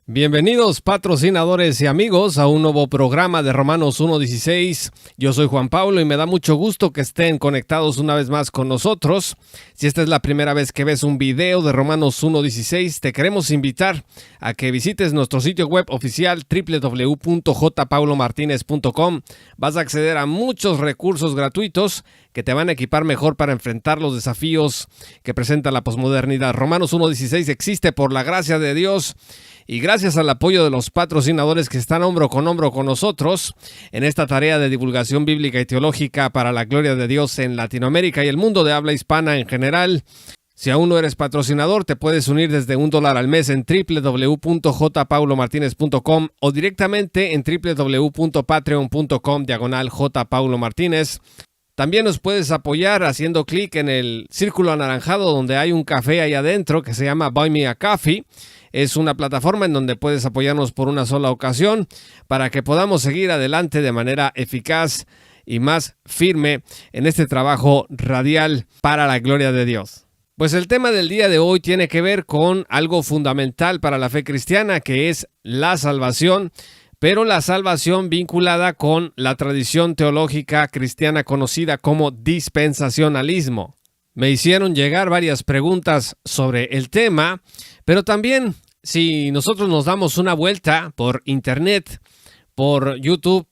Bienvenidos patrocinadores y amigos a un nuevo programa de Romanos 1.16. Yo soy Juan Pablo y me da mucho gusto que estén conectados una vez más con nosotros. Si esta es la primera vez que ves un video de Romanos 1.16, te queremos invitar a que visites nuestro sitio web oficial www.jpaulomartinez.com. Vas a acceder a muchos recursos gratuitos que te van a equipar mejor para enfrentar los desafíos que presenta la posmodernidad. Romanos 1.16 existe por la gracia de Dios y gracias al apoyo de los patrocinadores que están hombro con nosotros en esta tarea de divulgación bíblica y teológica para la gloria de Dios en Latinoamérica y el mundo de habla hispana en general. Si aún no eres patrocinador, te puedes unir desde $1 al mes en www.jpaulomartinez.com o directamente en www.patreon.com/jpaulomartinez. También nos puedes apoyar haciendo clic en el círculo anaranjado donde hay un café ahí adentro que se llama Buy Me a Coffee. Es una plataforma en donde puedes apoyarnos por una sola ocasión para que podamos seguir adelante de manera eficaz y más firme en este trabajo radial para la gloria de Dios. Pues el tema del día de hoy tiene que ver con algo fundamental para la fe cristiana, que es la salvación, pero la salvación vinculada con la tradición teológica cristiana conocida como dispensacionalismo. Me hicieron llegar varias preguntas sobre el tema, pero también si nosotros nos damos una vuelta por internet, por YouTube,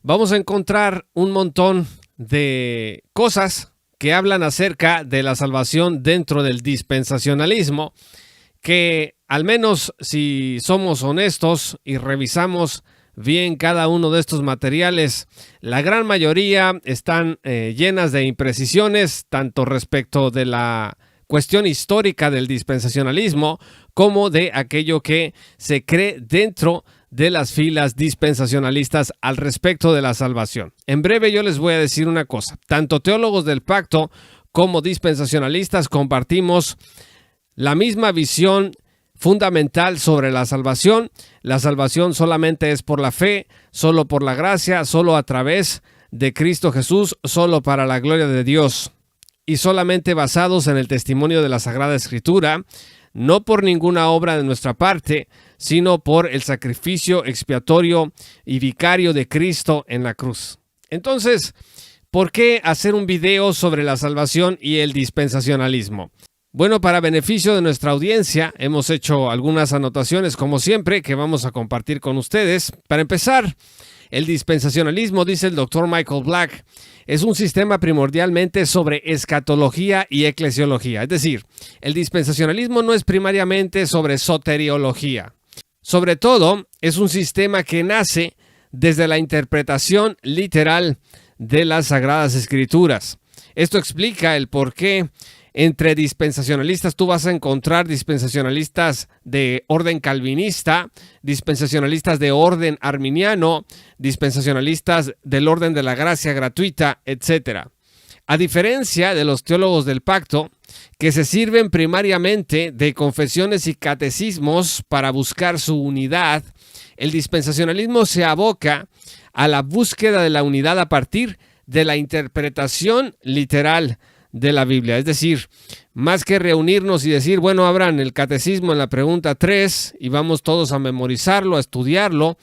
vamos a encontrar un montón de cosas que hablan acerca de la salvación dentro del dispensacionalismo, que al menos si somos honestos y revisamos bien cada uno de estos materiales, la gran mayoría están llenas de imprecisiones, tanto respecto de la cuestión histórica del dispensacionalismo como de aquello que se cree dentro de las filas dispensacionalistas al respecto de la salvación. En breve yo les voy a decir una cosa, tanto teólogos del pacto como dispensacionalistas compartimos la misma visión fundamental sobre la salvación. La salvación solamente es por la fe, solo por la gracia, solo a través de Cristo Jesús, solo para la gloria de Dios y solamente basados en el testimonio de la Sagrada Escritura, no por ninguna obra de nuestra parte, sino por el sacrificio expiatorio y vicario de Cristo en la cruz. Entonces, ¿por qué hacer un video sobre la salvación y el dispensacionalismo? Bueno, para beneficio de nuestra audiencia, hemos hecho algunas anotaciones, como siempre, que vamos a compartir con ustedes. Para empezar, el dispensacionalismo, dice el Dr. Michael Black, es un sistema primordialmente sobre escatología y eclesiología. Es decir, el dispensacionalismo no es primariamente sobre soteriología. Sobre todo, es un sistema que nace desde la interpretación literal de las Sagradas Escrituras. Esto explica el por qué entre dispensacionalistas tú vas a encontrar dispensacionalistas de orden calvinista, dispensacionalistas de orden arminiano, dispensacionalistas del orden de la gracia gratuita, etc. A diferencia de los teólogos del pacto, que se sirven primariamente de confesiones y catecismos para buscar su unidad, el dispensacionalismo se aboca a la búsqueda de la unidad a partir de la interpretación literal de la Biblia. Es decir, más que reunirnos y decir, bueno, abran el catecismo en la pregunta 3 y vamos todos a memorizarlo, a estudiarlo,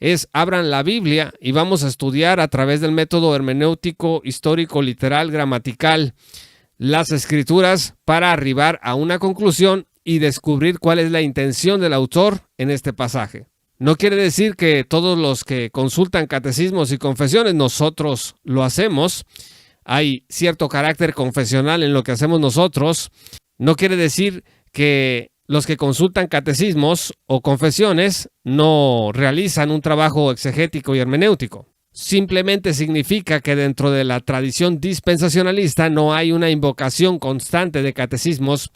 es abran la Biblia y vamos a estudiar a través del método hermenéutico, histórico, literal, gramatical, las escrituras para arribar a una conclusión y descubrir cuál es la intención del autor en este pasaje. No quiere decir que todos los que consultan catecismos y confesiones nosotros lo hacemos. Hay cierto carácter confesional en lo que hacemos nosotros. No quiere decir que los que consultan catecismos o confesiones no realizan un trabajo exegético y hermenéutico. Simplemente significa que dentro de la tradición dispensacionalista no hay una invocación constante de catecismos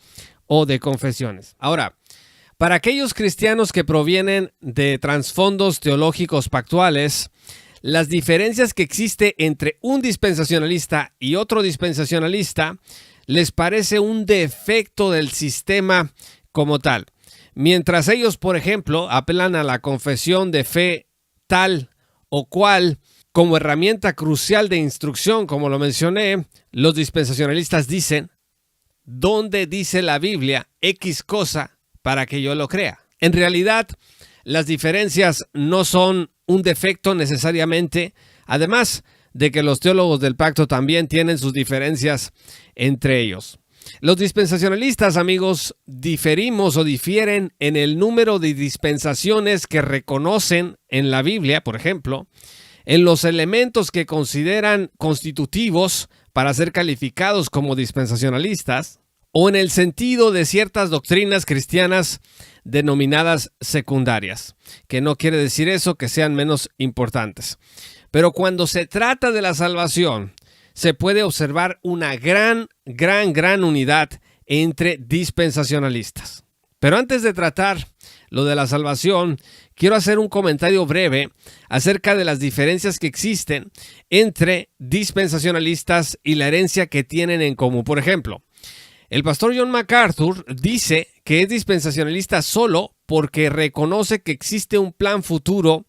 o de confesiones. Ahora, para aquellos cristianos que provienen de trasfondos teológicos pactuales, las diferencias que existe entre un dispensacionalista y otro dispensacionalista les parece un defecto del sistema como tal. Mientras ellos, por ejemplo, apelan a la confesión de fe tal o cual como herramienta crucial de instrucción, como lo mencioné, los dispensacionalistas dicen, ¿dónde dice la Biblia X cosa para que yo lo crea? En realidad, las diferencias no son un defecto necesariamente, además de que los teólogos del pacto también tienen sus diferencias entre ellos. Los dispensacionalistas, amigos, difieren en el número de dispensaciones que reconocen en la Biblia, por ejemplo, en los elementos que consideran constitutivos para ser calificados como dispensacionalistas, o en el sentido de ciertas doctrinas cristianas denominadas secundarias, que no quiere decir eso que sean menos importantes. Pero cuando se trata de la salvación, se puede observar una gran unidad entre dispensacionalistas. Pero antes de tratar lo de la salvación, quiero hacer un comentario breve acerca de las diferencias que existen entre dispensacionalistas y la herencia que tienen en común. Por ejemplo, el pastor John MacArthur dice que es dispensacionalista solo porque reconoce que existe un plan futuro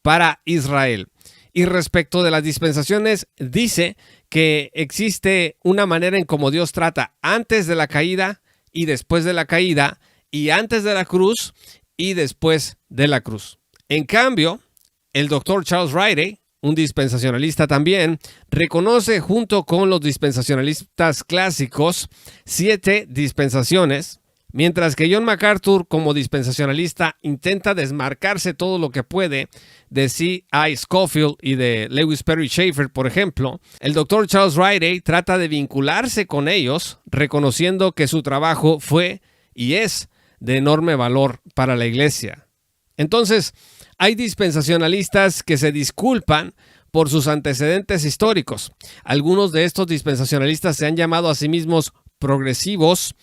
para Israel. Y respecto de las dispensaciones, dice que existe una manera en cómo Dios trata antes de la caída y después de la caída, y antes de la cruz y después de la cruz. En cambio, el doctor Charles Riley, un dispensacionalista también, reconoce junto con los dispensacionalistas clásicos 7 dispensaciones, mientras que John MacArthur, como dispensacionalista, intenta desmarcarse todo lo que puede de C.I. Scofield y de Lewis Perry Schaeffer, por ejemplo. El doctor Charles Riley trata de vincularse con ellos, reconociendo que su trabajo fue y es de enorme valor para la iglesia. Entonces, hay dispensacionalistas que se disculpan por sus antecedentes históricos. Algunos de estos dispensacionalistas se han llamado a sí mismos progresivos.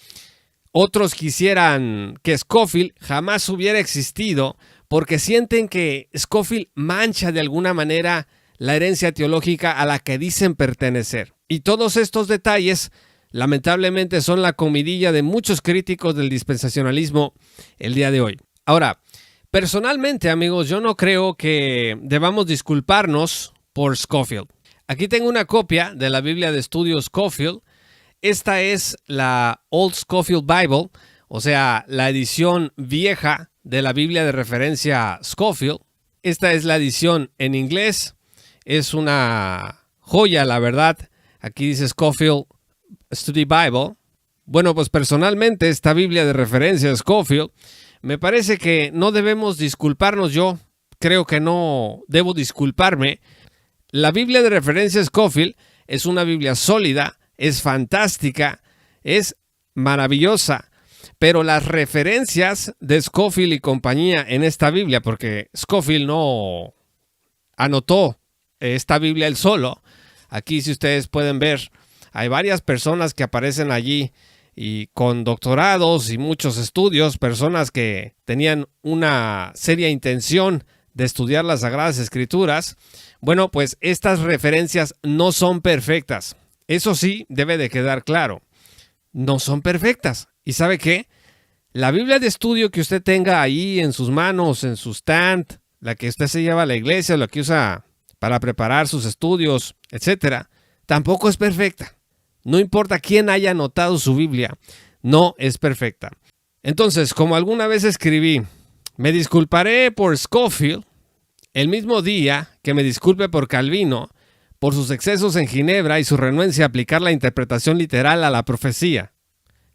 Otros quisieran que Scofield jamás hubiera existido porque sienten que Scofield mancha de alguna manera la herencia teológica a la que dicen pertenecer. Y todos estos detalles, lamentablemente, son la comidilla de muchos críticos del dispensacionalismo el día de hoy. Ahora, personalmente, amigos, yo no creo que debamos disculparnos por Scofield. Aquí tengo una copia de la Biblia de Estudio Scofield. Esta es la Old Scofield Bible, o sea, la edición vieja de la Biblia de referencia Scofield. Esta es la edición en inglés. Es una joya, la verdad. Aquí dice Scofield Study Bible. Bueno, pues personalmente esta Biblia de referencia Scofield, me parece que no debemos disculparnos. Yo creo que no debo disculparme. La Biblia de referencia Scofield es una Biblia sólida, es fantástica, es maravillosa, pero las referencias de Scofield y compañía en esta Biblia, porque Scofield no anotó esta Biblia él solo. Aquí, si ustedes pueden ver, hay varias personas que aparecen allí y con doctorados y muchos estudios, personas que tenían una seria intención de estudiar las Sagradas Escrituras. Bueno, pues estas referencias no son perfectas. Eso sí, debe de quedar claro. No son perfectas. ¿Y sabe qué? La Biblia de estudio que usted tenga ahí en sus manos, en su stand, la que usted se lleva a la iglesia, la que usa para preparar sus estudios, etcétera, tampoco es perfecta. No importa quién haya anotado su Biblia, no es perfecta. Entonces, como alguna vez escribí, me disculparé por Scofield el mismo día que me disculpe por Calvino por sus excesos en Ginebra y su renuencia a aplicar la interpretación literal a la profecía.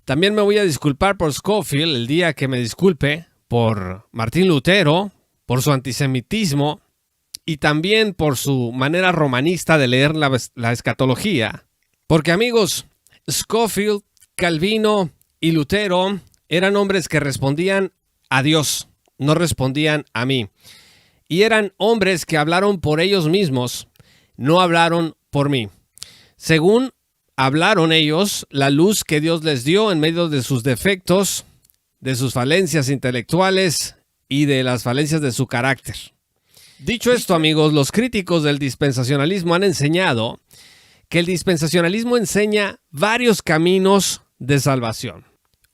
También me voy a disculpar por Scofield el día que me disculpe por Martín Lutero, por su antisemitismo y también por su manera romanista de leer la escatología. Porque, amigos, Scofield, Calvino y Lutero eran hombres que respondían a Dios, no respondían a mí. Y eran hombres que hablaron por ellos mismos, no hablaron por mí. Según hablaron ellos, la luz que Dios les dio en medio de sus defectos, de sus falencias intelectuales y de las falencias de su carácter. Dicho esto, amigos, los críticos del dispensacionalismo han enseñado que el dispensacionalismo enseña varios caminos de salvación.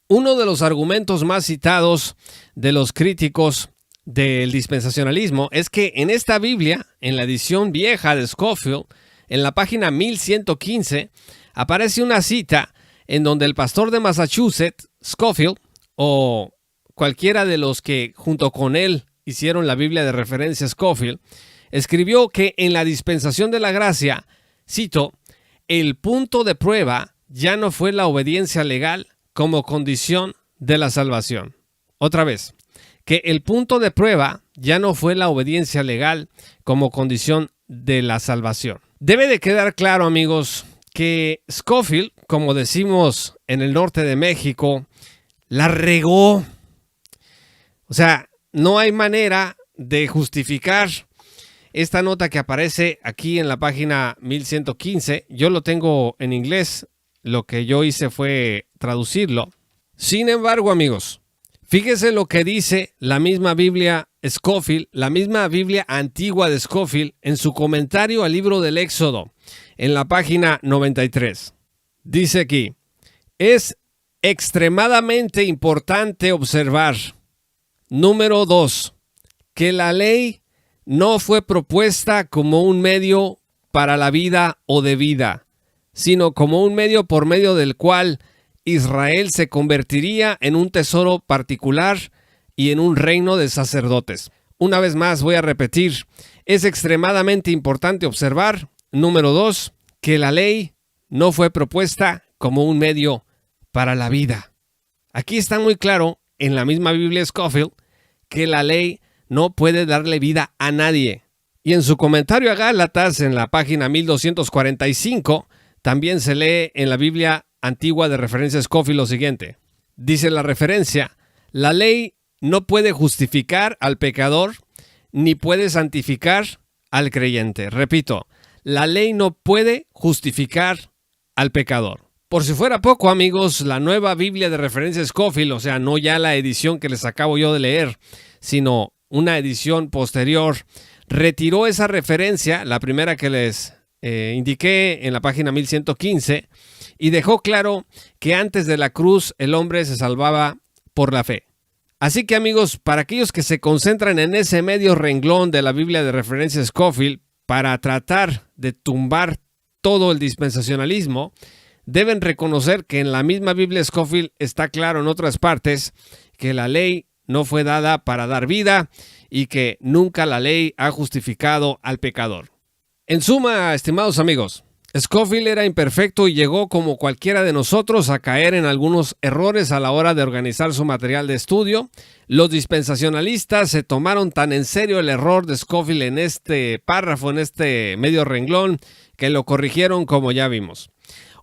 Uno de los argumentos más citados de los críticos del dispensacionalismo es que en esta Biblia, en la edición vieja de Scofield, en la página 1115, aparece una cita en donde el pastor de Massachusetts, Scofield, o cualquiera de los que junto con él hicieron la Biblia de referencia Scofield, escribió que en la dispensación de la gracia, cito, el punto de prueba ya no fue la obediencia legal como condición de la salvación. Otra vez, que el punto de prueba ya no fue la obediencia legal como condición de la salvación. Debe de quedar claro, amigos, que Scofield, como decimos en el norte de México, la regó. O sea, no hay manera de justificar esta nota que aparece aquí en la página 1115. Yo lo tengo en inglés. Lo que yo hice fue traducirlo. Sin embargo, amigos, fíjese lo que dice la misma Biblia Scofield, la misma Biblia antigua de Scofield, en su comentario al libro del Éxodo, en la página 93. Dice aquí, es extremadamente importante observar, número 2, que la ley no fue propuesta como un medio para la vida o de vida, sino como un medio por medio del cual Israel se convertiría en un tesoro particular y en un reino de sacerdotes. Una vez más voy a repetir, es extremadamente importante observar, número 2, que la ley no fue propuesta como un medio para la vida. Aquí está muy claro, en la misma Biblia Scofield, que la ley no puede darle vida a nadie. Y en su comentario a Gálatas, en la página 1245, también se lee en la Biblia antigua de referencia Scofield lo siguiente. Dice la referencia, la ley no puede justificar al pecador, ni puede santificar al creyente. Repito, la ley no puede justificar al pecador. Por si fuera poco, amigos, la nueva Biblia de referencia Scofield, o sea, no ya la edición que les acabo yo de leer, sino una edición posterior, retiró esa referencia, la primera que les indiqué en la página 1115, y dejó claro que antes de la cruz el hombre se salvaba por la fe. Así que, amigos, para aquellos que se concentran en ese medio renglón de la Biblia de referencia Scofield para tratar de tumbar todo el dispensacionalismo, deben reconocer que en la misma Biblia Scofield está claro en otras partes que la ley no fue dada para dar vida y que nunca la ley ha justificado al pecador. En suma, estimados amigos, Scofield era imperfecto y llegó como cualquiera de nosotros a caer en algunos errores a la hora de organizar su material de estudio. Los dispensacionalistas se tomaron tan en serio el error de Scofield en este párrafo, en este medio renglón, que lo corrigieron como ya vimos.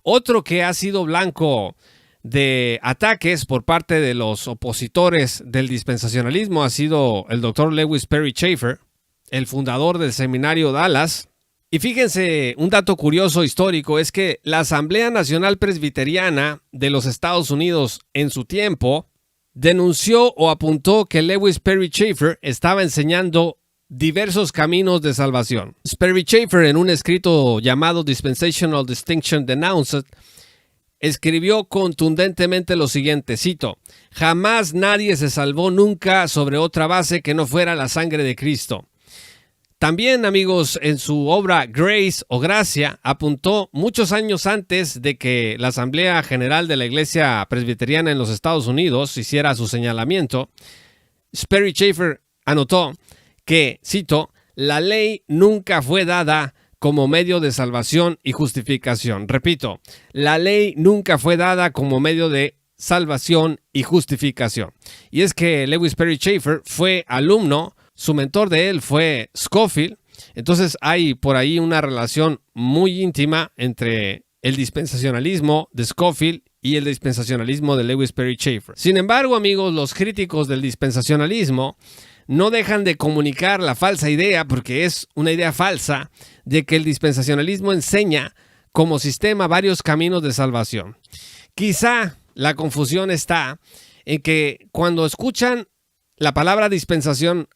Otro que ha sido blanco de ataques por parte de los opositores del dispensacionalismo ha sido el Dr. Lewis Perry Chafer, el fundador del seminario Dallas. Y fíjense, un dato curioso histórico es que la Asamblea Nacional Presbiteriana de los Estados Unidos en su tiempo denunció o apuntó que Lewis Perry Chafer estaba enseñando diversos caminos de salvación. Perry Chafer, en un escrito llamado Dispensational Distinction Denounced, escribió contundentemente lo siguiente, cito, jamás nadie se salvó nunca sobre otra base que no fuera la sangre de Cristo. También, amigos, en su obra Grace o Gracia, apuntó muchos años antes de que la Asamblea General de la Iglesia Presbiteriana en los Estados Unidos hiciera su señalamiento, Perry Chafer anotó que, cito, la ley nunca fue dada como medio de salvación y justificación. Repito, la ley nunca fue dada como medio de salvación y justificación. Y es que Lewis Perry Chafer fue alumno, su mentor de él fue Scofield, entonces hay por ahí una relación muy íntima entre el dispensacionalismo de Scofield y el dispensacionalismo de Lewis Perry Chafer. Sin embargo, amigos, los críticos del dispensacionalismo no dejan de comunicar la falsa idea, porque es una idea falsa, de que el dispensacionalismo enseña como sistema varios caminos de salvación. Quizá la confusión está en que cuando escuchan la palabra dispensación,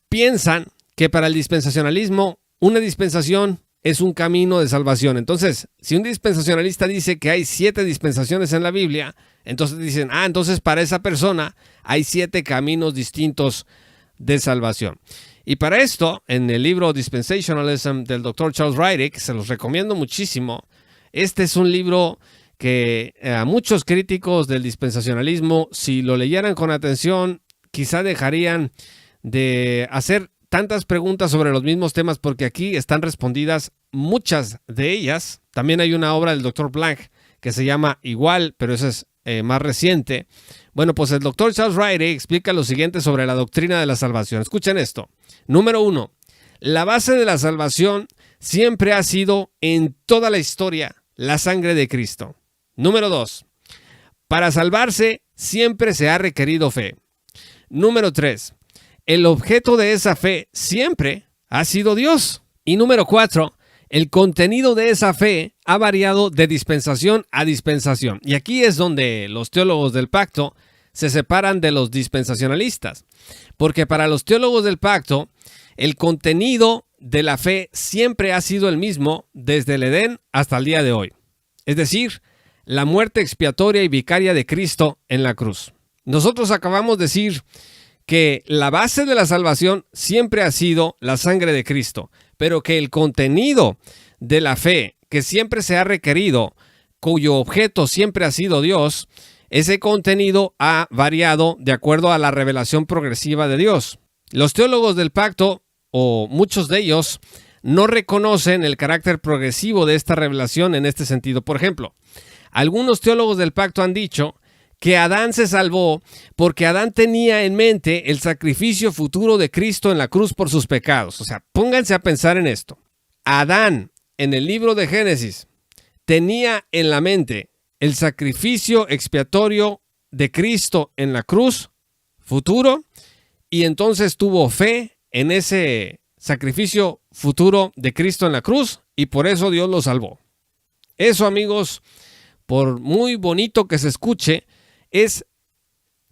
piensan que para el dispensacionalismo una dispensación es un camino de salvación. Entonces, si un dispensacionalista dice que hay 7 dispensaciones en la Biblia, entonces dicen, entonces para esa persona hay 7 caminos distintos de salvación. Y para esto, en el libro Dispensationalism del Dr. Charles Rydick, se los recomiendo muchísimo. Este es un libro que a muchos críticos del dispensacionalismo, si lo leyeran con atención, quizá dejarían de hacer tantas preguntas sobre los mismos temas, porque aquí están respondidas muchas de ellas. También hay una obra del Dr. Blank que se llama igual, pero esa es más reciente. Bueno, pues el Dr. Charles Ryrie explica lo siguiente sobre la doctrina de la salvación. Escuchen esto. Número 1. La base de la salvación siempre ha sido en toda la historia la sangre de Cristo. Número 2. Para salvarse siempre se ha requerido fe. Número 3. El objeto de esa fe siempre ha sido Dios. Y número 4. El contenido de esa fe ha variado de dispensación a dispensación. Y aquí es donde los teólogos del pacto se separan de los dispensacionalistas. Porque para los teólogos del pacto, el contenido de la fe siempre ha sido el mismo desde el Edén hasta el día de hoy. Es decir, la muerte expiatoria y vicaria de Cristo en la cruz. Nosotros acabamos de decir que la base de la salvación siempre ha sido la sangre de Cristo, pero que el contenido de la fe que siempre se ha requerido, cuyo objeto siempre ha sido Dios, ese contenido ha variado de acuerdo a la revelación progresiva de Dios. Los teólogos del pacto, o muchos de ellos, no reconocen el carácter progresivo de esta revelación en este sentido. Por ejemplo, algunos teólogos del pacto han dicho que Adán se salvó porque Adán tenía en mente el sacrificio futuro de Cristo en la cruz por sus pecados. O sea, pónganse a pensar en esto. Adán, en el libro de Génesis, tenía en la mente el sacrificio expiatorio de Cristo en la cruz futuro, y entonces tuvo fe en ese sacrificio futuro de Cristo en la cruz, y por eso Dios lo salvó. Eso, amigos, por muy bonito que se escuche, es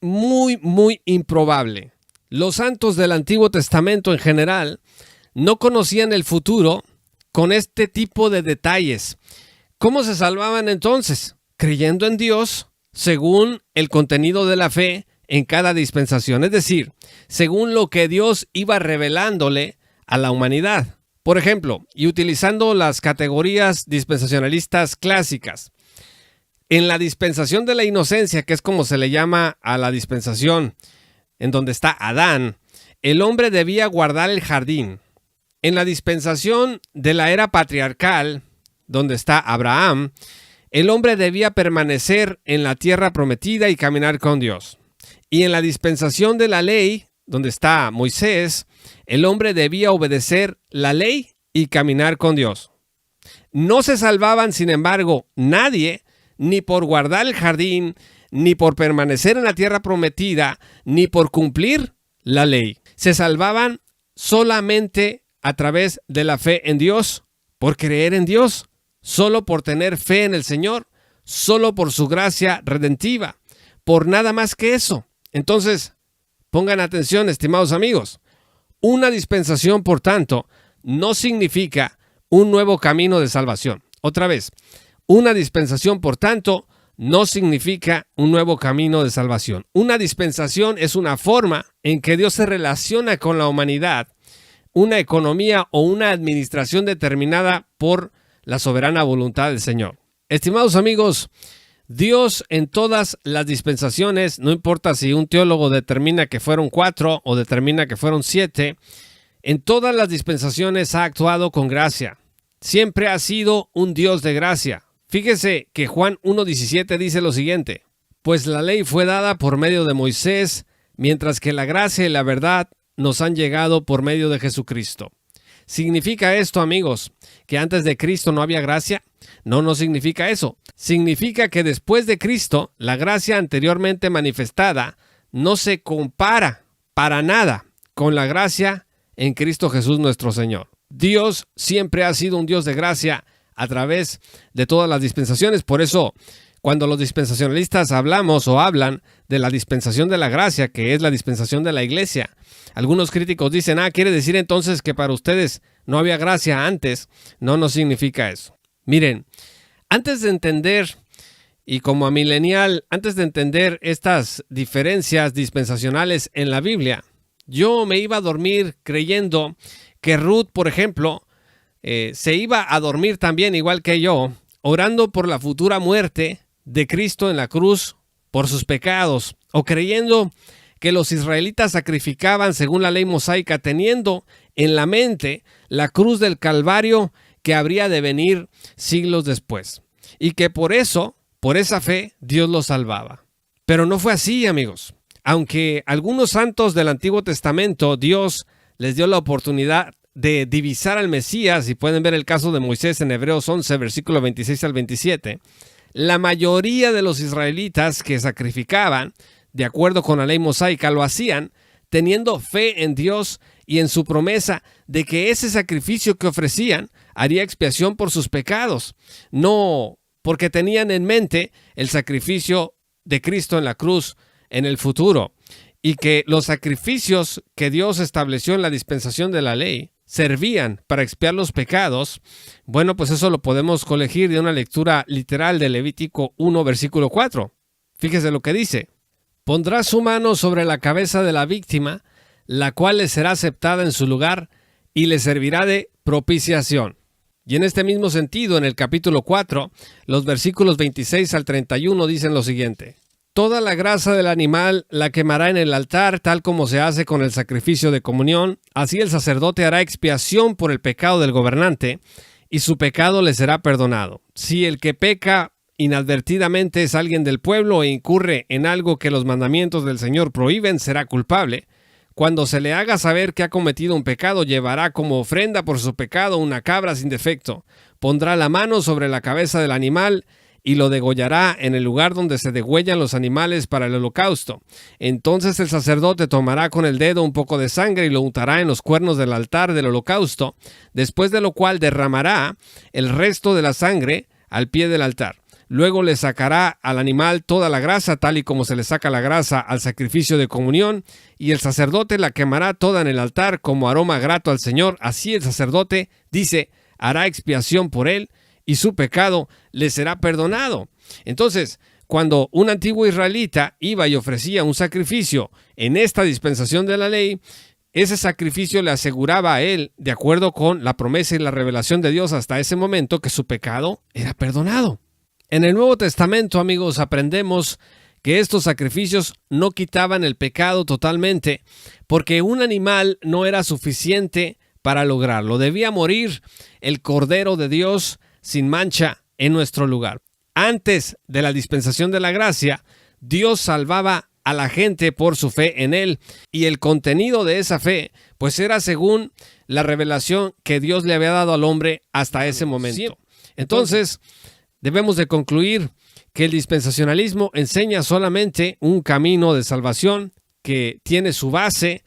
muy, muy improbable. Los santos del Antiguo Testamento en general no conocían el futuro con este tipo de detalles. ¿Cómo se salvaban entonces? Creyendo en Dios según el contenido de la fe en cada dispensación, es decir, según lo que Dios iba revelándole a la humanidad. Por ejemplo, y utilizando las categorías dispensacionalistas clásicas, en la dispensación de la inocencia, que es como se le llama a la dispensación en donde está Adán, el hombre debía guardar el jardín. En la dispensación de la era patriarcal, donde está Abraham, el hombre debía permanecer en la tierra prometida y caminar con Dios. Y en la dispensación de la ley, donde está Moisés, el hombre debía obedecer la ley y caminar con Dios. No se salvaban, sin embargo, nadie, ni por guardar el jardín, ni por permanecer en la tierra prometida, ni por cumplir la ley. Se salvaban solamente a través de la fe en Dios, por creer en Dios, solo por tener fe en el Señor, solo por su gracia redentiva, por nada más que eso. Entonces, pongan atención, estimados amigos. Una dispensación, por tanto, no significa un nuevo camino de salvación. Otra vez, una dispensación, por tanto, no significa un nuevo camino de salvación. Una dispensación es una forma en que Dios se relaciona con la humanidad, una economía o una administración determinada por la soberana voluntad del Señor. Estimados amigos, Dios en todas las dispensaciones, no importa si un teólogo determina que fueron 4 o determina que fueron 7, en todas las dispensaciones ha actuado con gracia. Siempre ha sido un Dios de gracia. Fíjese que Juan 1:17 dice lo siguiente: pues la ley fue dada por medio de Moisés, mientras que la gracia y la verdad nos han llegado por medio de Jesucristo. ¿Significa esto, amigos, que antes de Cristo no había gracia? No, no significa eso. Significa que después de Cristo, la gracia anteriormente manifestada no se compara para nada con la gracia en Cristo Jesús nuestro Señor. Dios siempre ha sido un Dios de gracia a través de todas las dispensaciones. Por eso, cuando los dispensacionalistas hablamos o hablan de la dispensación de la gracia, que es la dispensación de la iglesia, algunos críticos dicen, quiere decir entonces que para ustedes no había gracia antes. No, no significa eso. Miren, antes de entender, y como amilenial, antes de entender estas diferencias dispensacionales en la Biblia, yo me iba a dormir creyendo que Ruth, por ejemplo, se iba a dormir también igual que yo, orando por la futura muerte de Cristo en la cruz por sus pecados, o creyendo que los israelitas sacrificaban según la ley mosaica, teniendo en la mente la cruz del Calvario que habría de venir siglos después, y que por eso, por esa fe, Dios los salvaba. Pero no fue así, amigos. Aunque algunos santos del Antiguo Testamento, Dios les dio la oportunidad de divisar al Mesías, y pueden ver el caso de Moisés en Hebreos 11, versículo 26 al 27, la mayoría de los israelitas que sacrificaban, de acuerdo con la ley mosaica, lo hacían teniendo fe en Dios y en su promesa de que ese sacrificio que ofrecían haría expiación por sus pecados, no porque tenían en mente el sacrificio de Cristo en la cruz en el futuro, y que los sacrificios que Dios estableció en la dispensación de la ley servían para expiar los pecados. Bueno, pues eso lo podemos colegir de una lectura literal de Levítico 1, versículo 4. Fíjese lo que dice: pondrá su mano sobre la cabeza de la víctima, la cual le será aceptada en su lugar y le servirá de propiciación. Y en este mismo sentido, en el capítulo 4, los versículos 26 al 31 dicen lo siguiente: toda la grasa del animal la quemará en el altar, tal como se hace con el sacrificio de comunión. Así el sacerdote hará expiación por el pecado del gobernante, y su pecado le será perdonado. Si el que peca inadvertidamente es alguien del pueblo e incurre en algo que los mandamientos del Señor prohíben, será culpable. Cuando se le haga saber que ha cometido un pecado, llevará como ofrenda por su pecado una cabra sin defecto. Pondrá la mano sobre la cabeza del animal y lo degollará en el lugar donde se degüellan los animales para el holocausto. Entonces el sacerdote tomará con el dedo un poco de sangre y lo untará en los cuernos del altar del holocausto, después de lo cual derramará el resto de la sangre al pie del altar. Luego le sacará al animal toda la grasa, tal y como se le saca la grasa al sacrificio de comunión, y el sacerdote la quemará toda en el altar como aroma grato al Señor. Así el sacerdote, dice, hará expiación por él, y su pecado le será perdonado. Entonces, cuando un antiguo israelita iba y ofrecía un sacrificio en esta dispensación de la ley, ese sacrificio le aseguraba a él, de acuerdo con la promesa y la revelación de Dios hasta ese momento, que su pecado era perdonado. En el Nuevo Testamento, amigos, aprendemos que estos sacrificios no quitaban el pecado totalmente, porque un animal no era suficiente para lograrlo. Debía morir el Cordero de Dios sin mancha en nuestro lugar. Antes de la dispensación de la gracia, Dios salvaba a la gente por su fe en Él, y el contenido de esa fe, pues era según la revelación que Dios le había dado al hombre hasta ese momento. Entonces, debemos de concluir que el dispensacionalismo enseña solamente un camino de salvación que tiene su base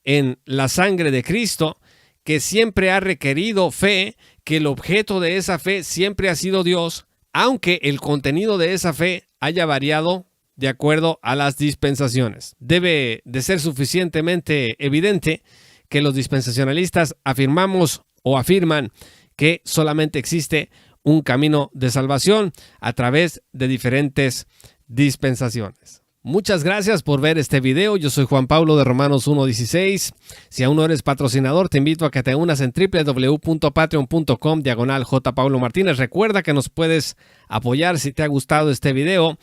en la sangre de Cristo, que siempre ha requerido fe, que el objeto de esa fe siempre ha sido Dios, aunque el contenido de esa fe haya variado de acuerdo a las dispensaciones. Debe de ser suficientemente evidente que los dispensacionalistas afirmamos o afirman que solamente existe un camino de salvación a través de diferentes dispensaciones. Muchas gracias por ver este video. Yo soy Juan Pablo de Romanos 1:16. Si aún no eres patrocinador, te invito a que te unas en www.patreon.com/J. Paulo Martínez. Recuerda que nos puedes apoyar si te ha gustado este video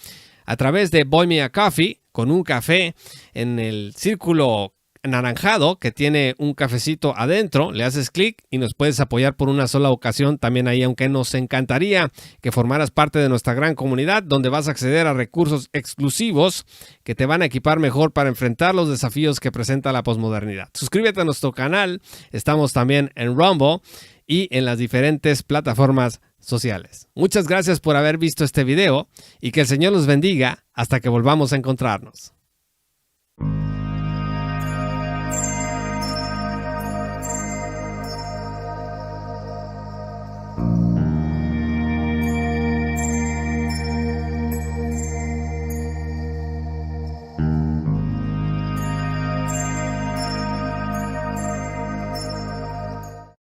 a través de Buy Me a Coffee, con un café en el círculo anaranjado que tiene un cafecito adentro. Le haces clic y nos puedes apoyar por una sola ocasión también ahí, aunque nos encantaría que formaras parte de nuestra gran comunidad, donde vas a acceder a recursos exclusivos que te van a equipar mejor para enfrentar los desafíos que presenta la posmodernidad. Suscríbete a nuestro canal. Estamos también en Rumble y en las diferentes plataformas sociales. Muchas gracias por haber visto este video y que el Señor los bendiga hasta que volvamos a encontrarnos.